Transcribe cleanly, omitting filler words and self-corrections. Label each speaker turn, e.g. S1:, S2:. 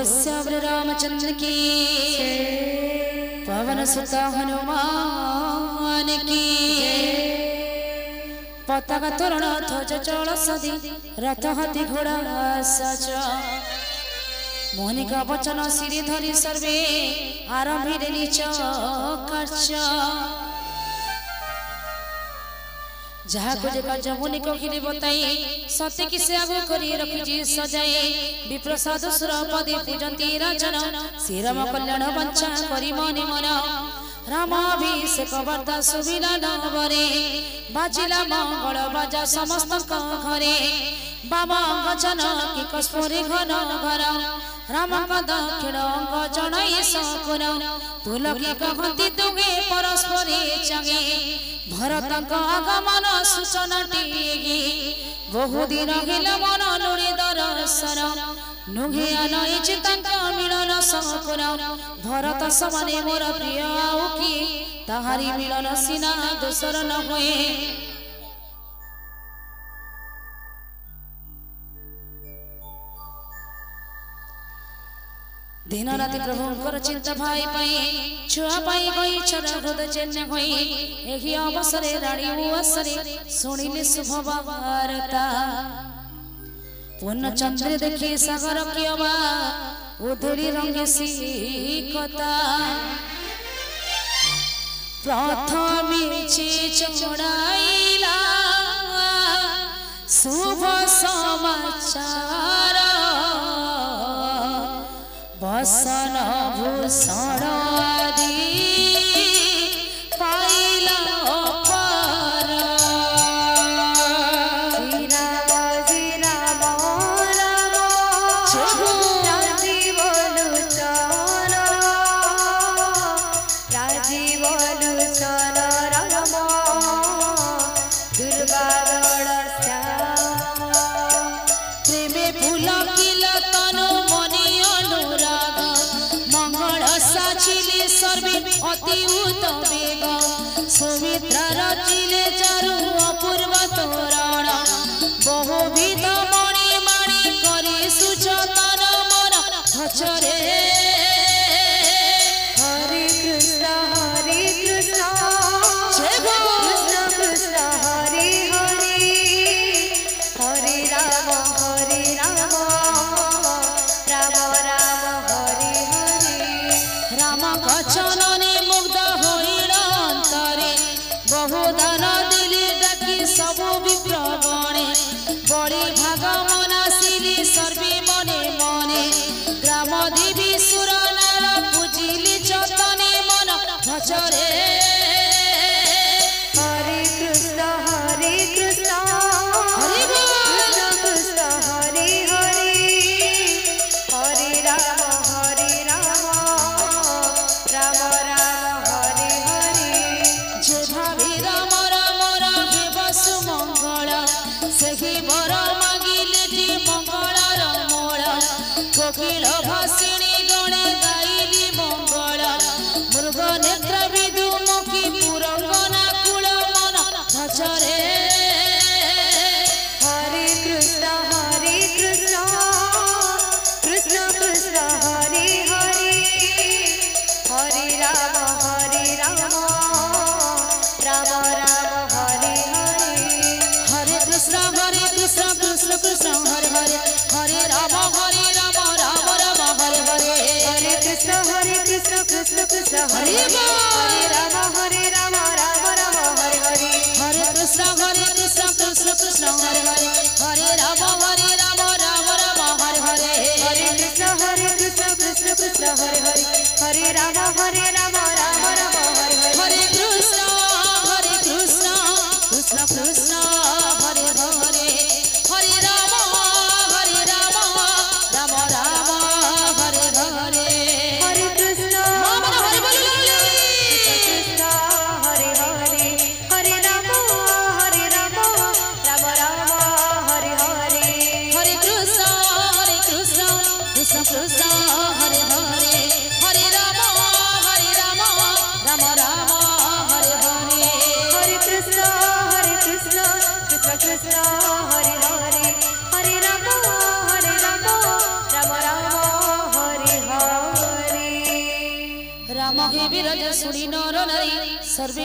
S1: श्याम रामचंद्र की पवन सुत हनुमान की पताका तोरण ध्वज चल सदी रथ हाथी घोड़ा सच मोहनिका वचन सिरी धरी सर्वे आरंभे नीच कार्य जहाँ को कार्य मुनि कहिली बताई सत्य कि से आगु करी रखी सजाए विप्रसाद सुर पदे पूजंती राजन श्री राम कल्याण वंचा करी मने मन रामाभिषेक वार्ता सुविला नवरे बाजिला मंगल बाजा समस्त घरे बाबा अंगजन कि कस्परे घन घर राम दक्षिण अंग जनाई सकुन पुलकी कहती तुगे परस्परे चंगे भरत आगमन सूचना टेगी बहु दिन हिल मन लुड़ी दर्शन नुघिया नई चितंक मिलन सकुन भरत समाने मोर प्रिय आउ कि ताहारी मिलन सिना दोसर न हुए दिन राति प्रभुंकर चिंता भाई पाई छुआ पाई गई छर हृदय चेन्ने होई एही अवसरे रानी उवसरे सुनिले शुभ वार्ता पूर्ण चंद्र देखी सागर कियबा उधरी रंगे सीकता प्रथमे चढ़ाइला शुभ समाचार बसन भूषण आदि पाइला अपार प्रेमे फूल किल तनु मनी अनुराग मंगल साचिले सर्वे अति उतवेग सुमित्रा रचिले चारु अपूर्व तोरण बहुविध मणि मणि करी सुचतन मन भचरे
S2: हरे कृष्ण जय कृष्ण कृष्ण हरे हरे हरे राम राम राम हरे हरे
S1: राम कचनने मुग्ध होइल अंतरे बहुदान दिले डाकी सबु विप्रगणे बड़ी भाग मनासिले सर्वे मने मने ग्राम देवी सुर नार पूजिले चतने मन भजरे
S2: हरे कृष्ण हरे कृष्ण कृष्ण हरे हरे हरे राम राम हरे हरे
S1: जे भावी राम राम राम बसु मंगल सही बर मागिले मंगल रमोल कोकिल भाषिणी गणे गाइली मंगल मृग नेत्र विदु मुखी पुरंगना कुल मन भजरे
S2: हरे कृष्ण कृष्ण कृष्ण हरे हरे हरे राम राम हरे हरे
S1: हरे कृष्ण कृष्ण कृष्ण हरे हरे हरे राम राम हरे हरे
S2: हरे कृष्ण कृष्ण कृष्ण हरे
S1: हरे
S2: राम राम हरे हरे
S1: हरे कृष्ण कृष्ण कृष्ण हरे हरे हरे राम राम हरे हरे
S2: हरे कृष्ण कृष्ण कृष्ण हरे हरे हरे राम हरे राम हरे हरे
S1: हरे कृष्ण कृष्ण कृष्ण हरे हरे हरे राम राम हरे हरे
S2: हरे कृष्ण
S1: हरे बोलो
S2: कृष्ण हरे हरे हरे राम राम हरे हरे
S1: हरे कृष्ण कृष्ण कृष्ण हरे हरे हरे राम राम हे विराज सुनी नर नारी सर्वे